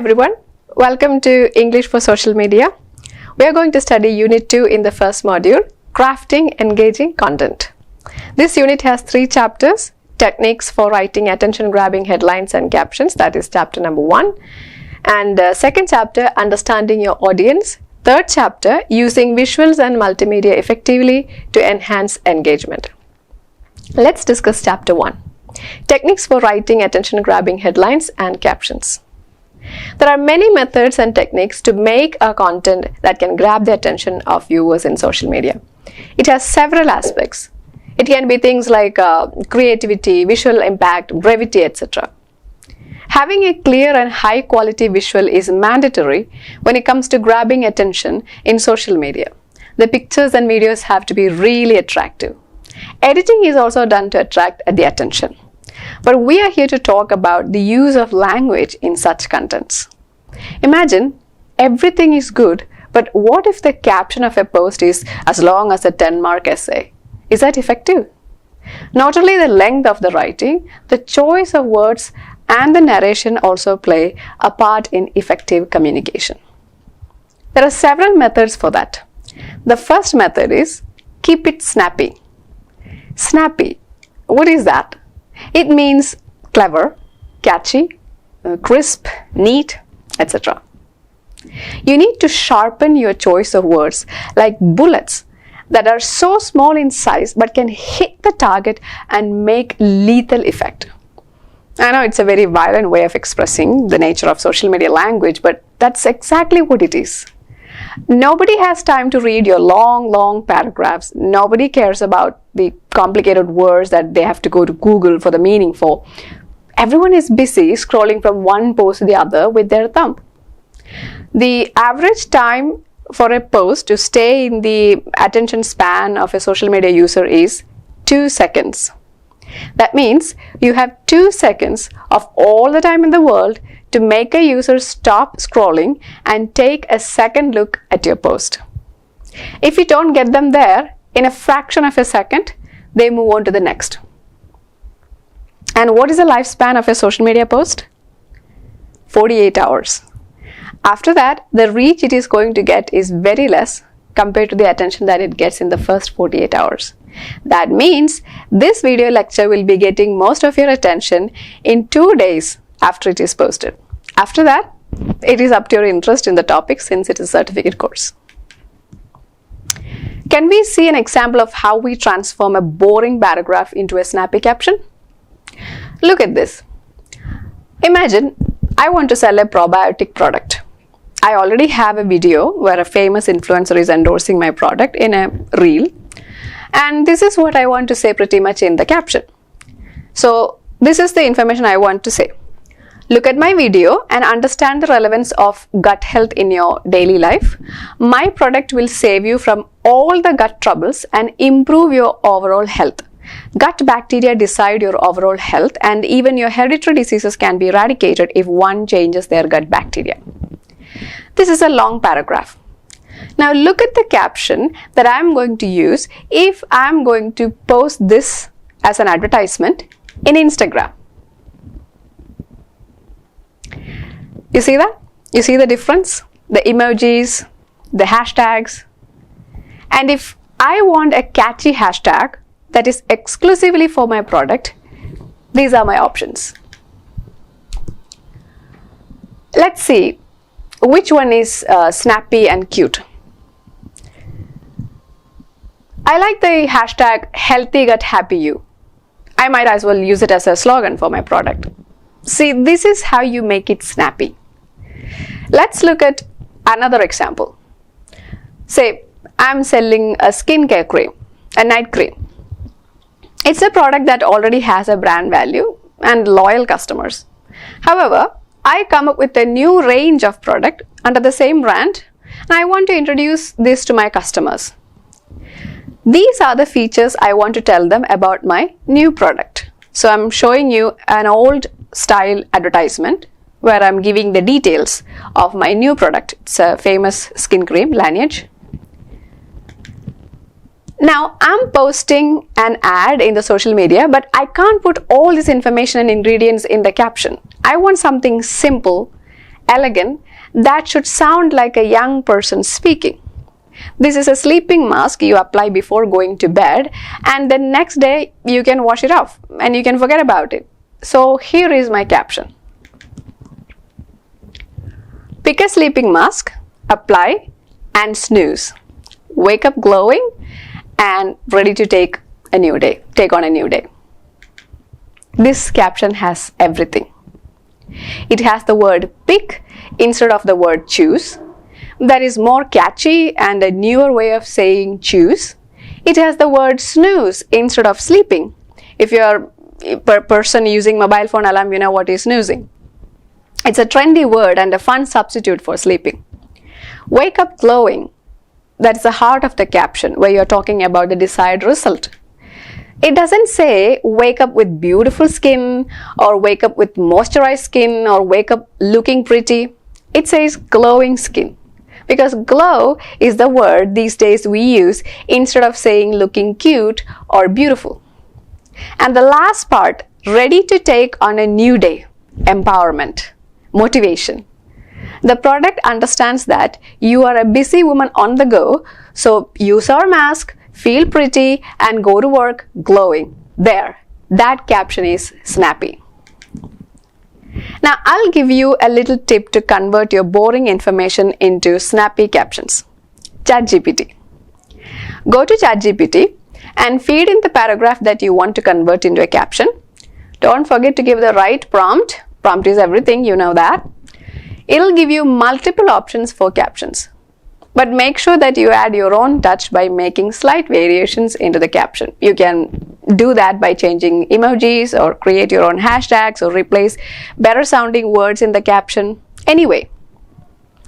everyone, welcome to English for Social Media. We are going to study Unit 2 in the first module, Crafting Engaging Content. This unit has 3 chapters, Techniques for Writing Attention-Grabbing Headlines and Captions, that is chapter number 1. And second chapter, Understanding Your Audience. Third chapter, Using Visuals and Multimedia Effectively to Enhance Engagement. Let's discuss chapter 1, Techniques for Writing Attention-Grabbing Headlines and Captions. There are many methods and techniques to make a content that can grab the attention of viewers in social media. It has several aspects. It can be things like creativity, visual impact, brevity, etc. Having a clear and high quality visual is mandatory when it comes to grabbing attention in social media. The pictures and videos have to be really attractive. Editing is also done to attract the attention. But we are here to talk about the use of language in such contents. Imagine everything is good, but what if the caption of a post is as long as a 10-mark essay? Is that effective? Not only the length of the writing, the choice of words and the narration also play a part in effective communication. There are several methods for that. The first method is keep it snappy. Snappy, what is that? It means clever, catchy, crisp, neat, etc. You need to sharpen your choice of words like bullets that are so small in size but can hit the target and make lethal effect. I know it's a very violent way of expressing the nature of social media language, but that's exactly what it is. Nobody has time to read your long paragraphs. Nobody cares about the complicated words that they have to go to Google for the meaning for. Everyone is busy scrolling from one post to the other with their thumb. The average time for a post to stay in the attention span of a social media user is 2 seconds. That means you have 2 seconds of all the time in the world to make a user stop scrolling and take a second look at your post. If you don't get them there in a fraction of a second, they move on to the next. And what is the lifespan of a social media post? 48 hours. After that, the reach it is going to get is very less compared to the attention that it gets in the first 48 hours. That means this video lecture will be getting most of your attention in 2 days after it is posted. After that, it is up to your interest in the topic since it is a certificate course. Can we see an example of how we transform a boring paragraph into a snappy caption? Look at this. Imagine I want to sell a probiotic product. I already have a video where a famous influencer is endorsing my product in a reel. And this is what I want to say pretty much in the caption. So this is the information I want to say. Look at my video and understand the relevance of gut health in your daily life. My product will save you from all the gut troubles and improve your overall health. Gut bacteria decide your overall health, and even your hereditary diseases can be eradicated if one changes their gut bacteria. This is a long paragraph. Now look at the caption that I am going to use if I am going to post this as an advertisement in Instagram. You see that? You see the difference? The emojis, the hashtags. And if I want a catchy hashtag that is exclusively for my product, these are my options. Let's see which one is snappy and cute. I like the hashtag healthy gut happy you. I might as well use it as a slogan for my product. See, this is how you make it snappy. Let's look at another example. Say, I'm selling a skincare cream, a night cream. It's a product that already has a brand value and loyal customers. However, I come up with a new range of product under the same brand and I want to introduce this to my customers. These are the features I want to tell them about my new product. So I'm showing you an old style advertisement where I'm giving the details of my new product. It's a famous skin cream, Laneige. Now I'm posting an ad in the social media, but I can't put all this information and ingredients in the caption. I want something simple elegant, that should sound like a young person speaking. This is a sleeping mask you apply before going to bed, and the next day you can wash it off and you can forget about it. So here is my caption. Pick a sleeping mask, apply and snooze. Wake up glowing and ready to take on a new day. This caption has everything. It has the word pick instead of the word choose. That is more catchy and a newer way of saying choose. It has the word snooze instead of sleeping. If you are a person using mobile phone alarm, you know what is snoozing. It's a trendy word and a fun substitute for sleeping. Wake up glowing. That's the heart of the caption where you're talking about the desired result. It doesn't say wake up with beautiful skin or wake up with moisturized skin or wake up looking pretty. It says glowing skin. Because glow is the word these days we use instead of saying looking cute or beautiful. And the last part, ready to take on a new day, empowerment, motivation. The product understands that you are a busy woman on the go, so use our mask, feel pretty, and go to work glowing. There, that caption is snappy. Now, I'll give you a little tip to convert your boring information into snappy captions. ChatGPT. Go to ChatGPT and feed in the paragraph that you want to convert into a caption. Don't forget to give the right prompt. Prompt is everything, you know that. It'll give you multiple options for captions. But make sure that you add your own touch by making slight variations into the caption. You can do that by changing emojis or create your own hashtags or replace better sounding words in the caption. Anyway,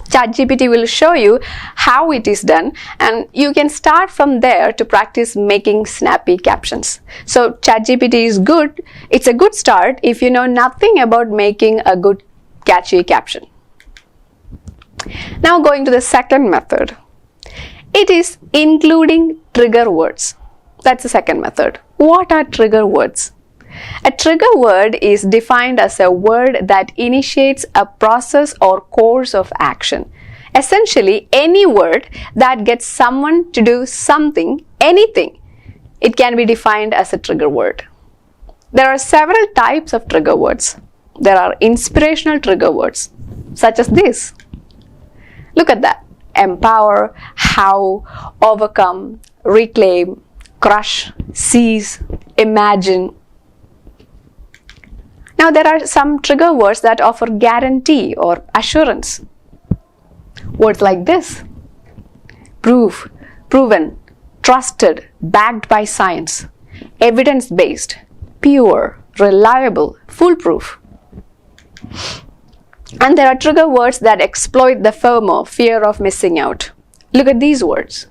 ChatGPT will show you how it is done, and you can start from there to practice making snappy captions. So ChatGPT is good. It's a good start if you know nothing about making a good catchy caption. Now going to the second method. It is including trigger words. That's the second method. What are trigger words? A trigger word is defined as a word that initiates a process or course of action. Essentially, any word that gets someone to do something, anything, it can be defined as a trigger word. There are several types of trigger words. There are inspirational trigger words, such as this. Look at that. Empower, how, overcome, reclaim, crush, seize, imagine. Now there are some trigger words that offer guarantee or assurance. Words like this. Proof, proven, trusted, backed by science, evidence-based, pure, reliable, foolproof. And there are trigger words that exploit the FOMO, fear of missing out. Look at these words.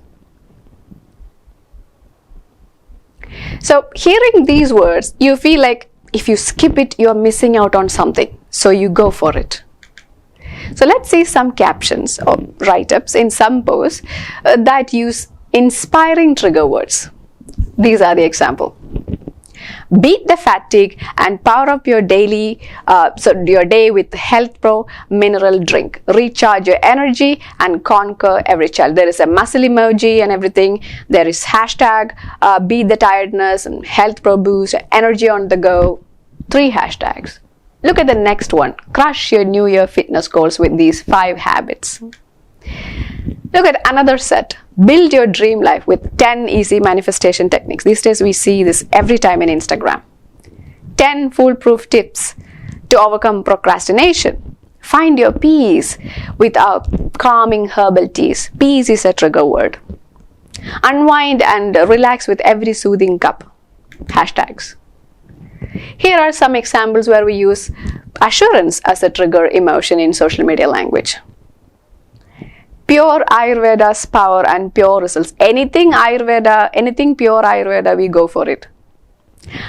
So hearing these words, you feel like if you skip it, you're missing out on something. So you go for it. So let's see some captions or write-ups in some posts that use inspiring trigger words. These are the example. Beat the fatigue and power up your day with Health Pro mineral drink. Recharge your energy and conquer every challenge. There is a muscle emoji and everything. There is hashtag beat the tiredness and Health Pro boost, energy on the go. 3 hashtags. Look at the next one. Crush your New Year fitness goals with these 5 habits. Look at another set. Build your dream life with 10 easy manifestation techniques. These days we see this every time in Instagram. 10 foolproof tips to overcome procrastination. Find your peace with our calming herbal teas. Peace is a trigger word. Unwind and relax with every soothing cup. Hashtags. Here are some examples where we use assurance as a trigger emotion in social media language. Pure Ayurveda's power and pure results. Anything Ayurveda, anything pure Ayurveda, we go for it.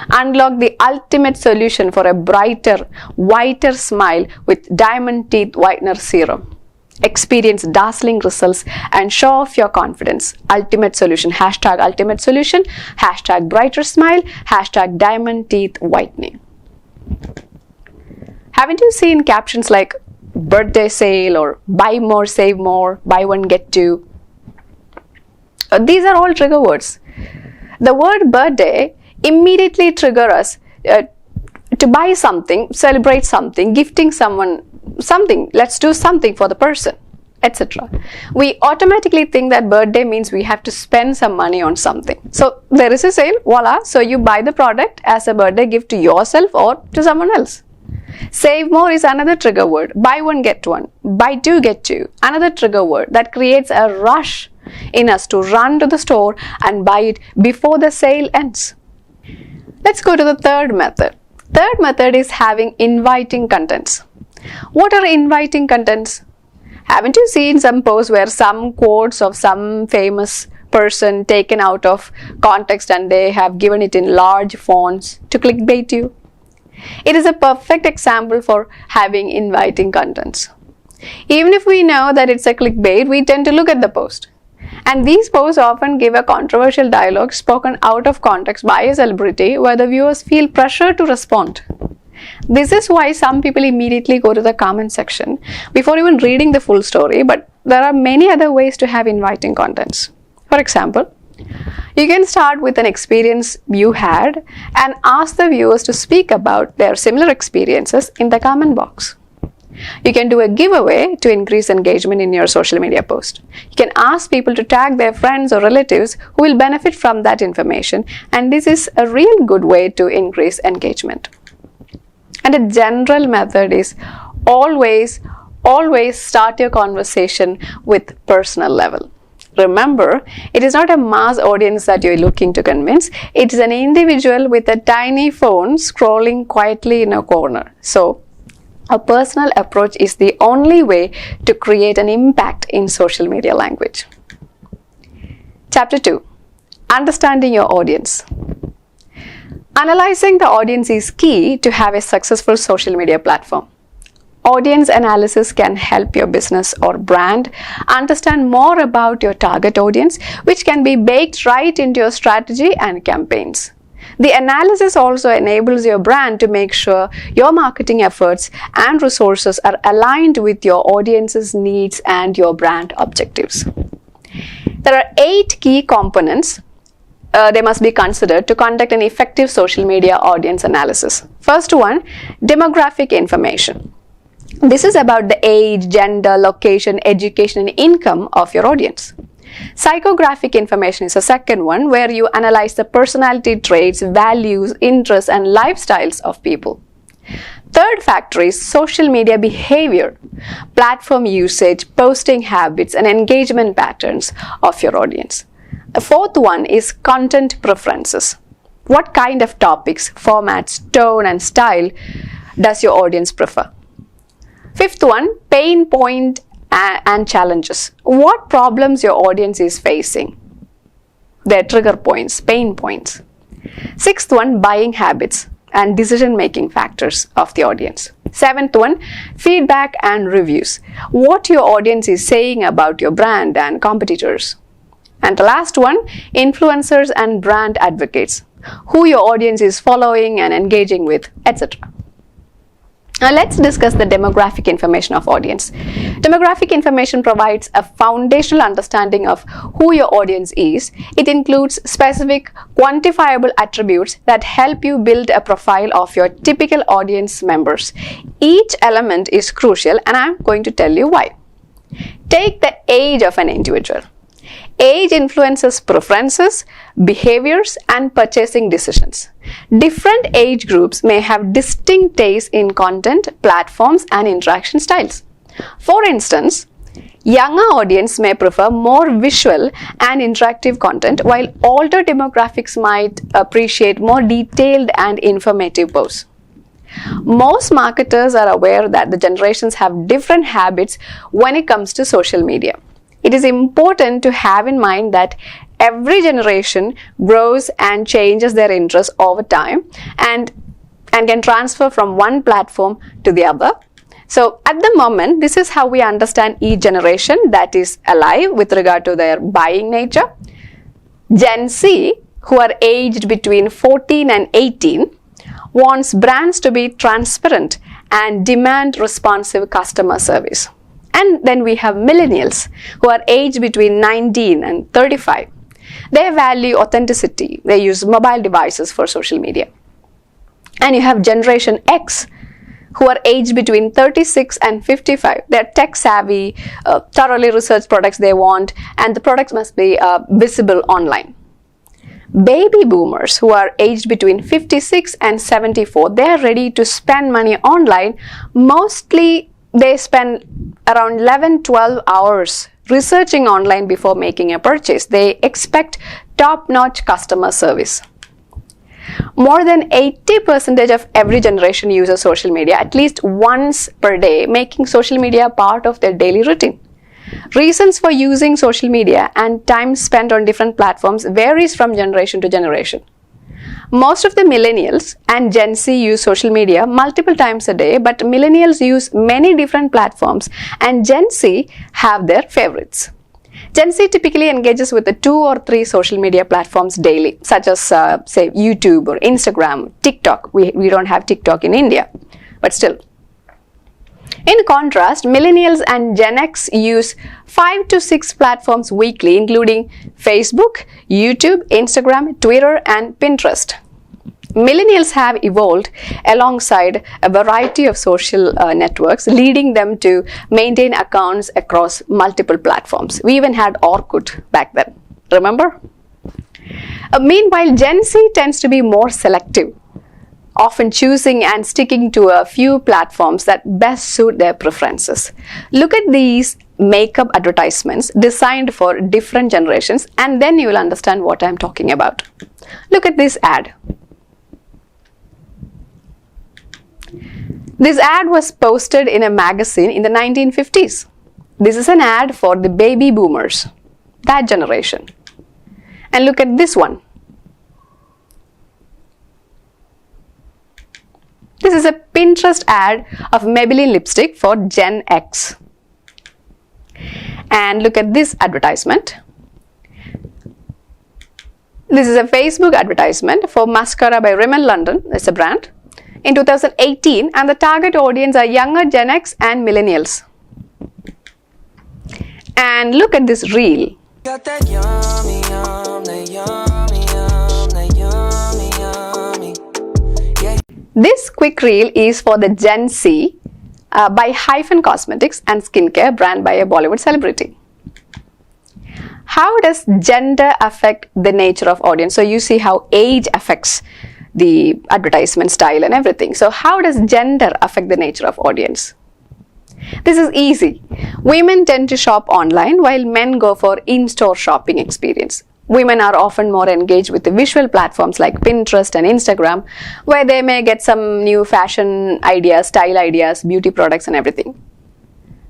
Unlock the ultimate solution for a brighter, whiter smile with Diamond Teeth Whitener Serum. Experience dazzling results and show off your confidence. Ultimate solution. Hashtag ultimate solution. Hashtag brighter smile. Hashtag Diamond Teeth Whitening. Haven't you seen captions like birthday sale or buy more, save more, buy one, get two. These are all trigger words. The word birthday immediately triggers us to buy something, celebrate something, gifting someone something, let's do something for the person, etc. We automatically think that birthday means we have to spend some money on something. So there is a sale, voila, so you buy the product as a birthday gift to yourself or to someone else. Save more is another trigger word. Buy one, get one. Buy two, get two. Another trigger word that creates a rush in us to run to the store and buy it before the sale ends. Let's go to the third method. Third method is having inviting contents. What are inviting contents? Haven't you seen some posts where some quotes of some famous person taken out of context and they have given it in large fonts to clickbait you? It is a perfect example for having inviting contents. Even if we know that it's a clickbait, we tend to look at the post. And these posts often give a controversial dialogue spoken out of context by a celebrity where the viewers feel pressure to respond. This is why some people immediately go to the comment section before even reading the full story, but there are many other ways to have inviting contents. For example, you can start with an experience you had and ask the viewers to speak about their similar experiences in the comment box. You can do a giveaway to increase engagement in your social media post. You can ask people to tag their friends or relatives who will benefit from that information, and this is a real good way to increase engagement. And a general method is always start your conversation with personal level. Remember, it is not a mass audience that you're looking to convince. It is an individual with a tiny phone scrolling quietly in a corner. So, a personal approach is the only way to create an impact in social media language. Chapter 2. Understanding your audience. Analyzing the audience is key to have a successful social media platform. Audience analysis can help your business or brand understand more about your target audience, which can be baked right into your strategy and campaigns. The analysis also enables your brand to make sure your marketing efforts and resources are aligned with your audience's needs and your brand objectives. There are 8 key components they must be considered to conduct an effective social media audience analysis. First one, demographic information. This is about the age, gender, location, education, and income of your audience. Psychographic information is the second one, where you analyze the personality traits, values, interests, and lifestyles of people. Third factor is social media behavior, platform usage, posting habits, and engagement patterns of your audience. The fourth one is content preferences. What kind of topics, formats, tone, and style does your audience prefer? Fifth one, pain point and challenges. What problems your audience is facing? Their trigger points, pain points. Sixth one, buying habits and decision-making factors of the audience. Seventh one, feedback and reviews. What your audience is saying about your brand and competitors. And the last one, influencers and brand advocates. Who your audience is following and engaging with, etc. Now let's discuss the demographic information of audience. Demographic information provides a foundational understanding of who your audience is. It includes specific quantifiable attributes that help you build a profile of your typical audience members. Each element is crucial, and I'm going to tell you why. Take the age of an individual. Age influences preferences, behaviors, and purchasing decisions. Different age groups may have distinct tastes in content, platforms, and interaction styles. For instance, younger audience may prefer more visual and interactive content, while older demographics might appreciate more detailed and informative posts. Most marketers are aware that the generations have different habits when it comes to social media. It is important to have in mind that every generation grows and changes their interests over time and can transfer from one platform to the other. So at the moment, this is how we understand each generation that is alive with regard to their buying nature. Gen Z, who are aged between 14 and 18, wants brands to be transparent and demand responsive customer service. And then we have millennials who are aged between 19 and 35. They value authenticity. They use mobile devices for social media. And you have Generation X who are aged between 36 and 55. They're tech savvy, thoroughly researched products they want, and the products must be visible online. Baby boomers who are aged between 56 and 74, they are ready to spend money online. Mostly they spend around 11-12 hours researching online before making a purchase. They expect top-notch customer service. More than 80% of every generation uses social media at least once per day, making social media part of their daily routine. Reasons for using social media and time spent on different platforms varies from generation to generation. Most of the millennials and Gen Z use social media multiple times a day, but millennials use many different platforms and Gen Z have their favorites. Gen Z typically engages with the 2 or 3 social media platforms daily, such as say YouTube or Instagram, TikTok. We don't have TikTok in India, but still. In contrast, millennials and Gen X use 5 to 6 platforms weekly, including Facebook, YouTube, Instagram, Twitter, and Pinterest. Millennials have evolved alongside a variety of social networks, leading them to maintain accounts across multiple platforms. We even had Orkut back then, remember? Meanwhile, Gen Z tends to be more selective, often choosing and sticking to a few platforms that best suit their preferences. Look at these makeup advertisements designed for different generations, and then you will understand what I'm talking about. Look at this ad. This ad was posted in a magazine in the 1950s. This is an ad for the baby boomers, that generation. And look at this one. This is a Pinterest ad of Maybelline lipstick for Gen X. And look at this advertisement. This is a Facebook advertisement for mascara by Rimmel London. It's a brand. In 2018, and the target audience are younger Gen X and millennials. And look at this reel. This quick reel is for the Gen Z by Hyphen Cosmetics and skincare brand by a Bollywood celebrity. How does gender affect the nature of audience? So you see how age affects the advertisement style and everything. So how does gender affect the nature of audience? This is easy. Women tend to shop online while men go for in-store shopping experience. Women are often more engaged with the visual platforms like Pinterest and Instagram, where they may get some new fashion ideas, style ideas, beauty products and everything.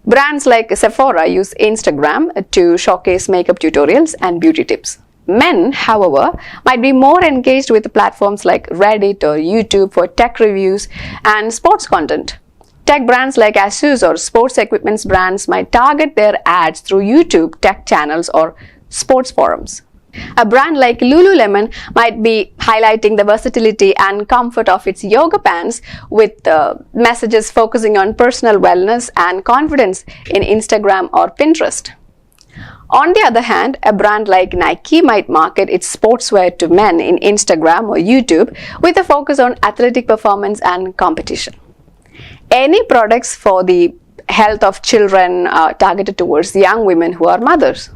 Brands like Sephora use Instagram to showcase makeup tutorials and beauty tips. Men, however, might be more engaged with platforms like Reddit or YouTube for tech reviews and sports content. Tech brands like Asus or sports equipment brands might target their ads through YouTube tech channels or sports forums. A brand like Lululemon might be highlighting the versatility and comfort of its yoga pants with messages focusing on personal wellness and confidence in Instagram or Pinterest. On the other hand, a brand like Nike might market its sportswear to men in Instagram or YouTube with a focus on athletic performance and competition. Any products for the health of children targeted towards young women who are mothers.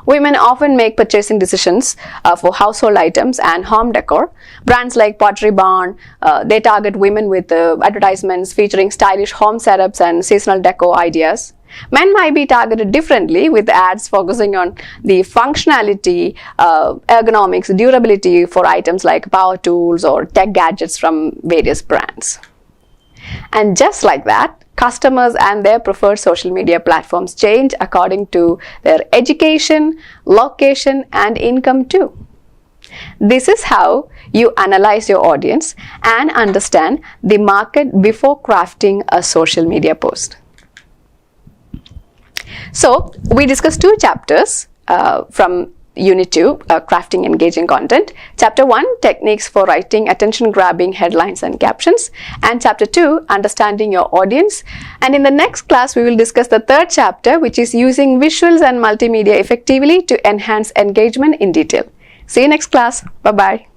Women often make purchasing decisions for household items and home decor. Brands like Pottery Barn, they target women with advertisements featuring stylish home setups and seasonal decor ideas. Men might be targeted differently with ads focusing on the functionality, ergonomics, durability for items like power tools or tech gadgets from various brands. And just like that, customers and their preferred social media platforms change according to their education, location, and income too. This is how you analyze your audience and understand the market before crafting a social media post. So, we discussed 2 chapters from Unit 2, Crafting Engaging Content, Chapter 1, Techniques for Writing Attention-Grabbing Headlines and Captions, and Chapter 2, Understanding Your Audience. And in the next class, we will discuss the third chapter, which is Using Visuals and Multimedia Effectively to Enhance Engagement in Detail. See you next class. Bye-bye.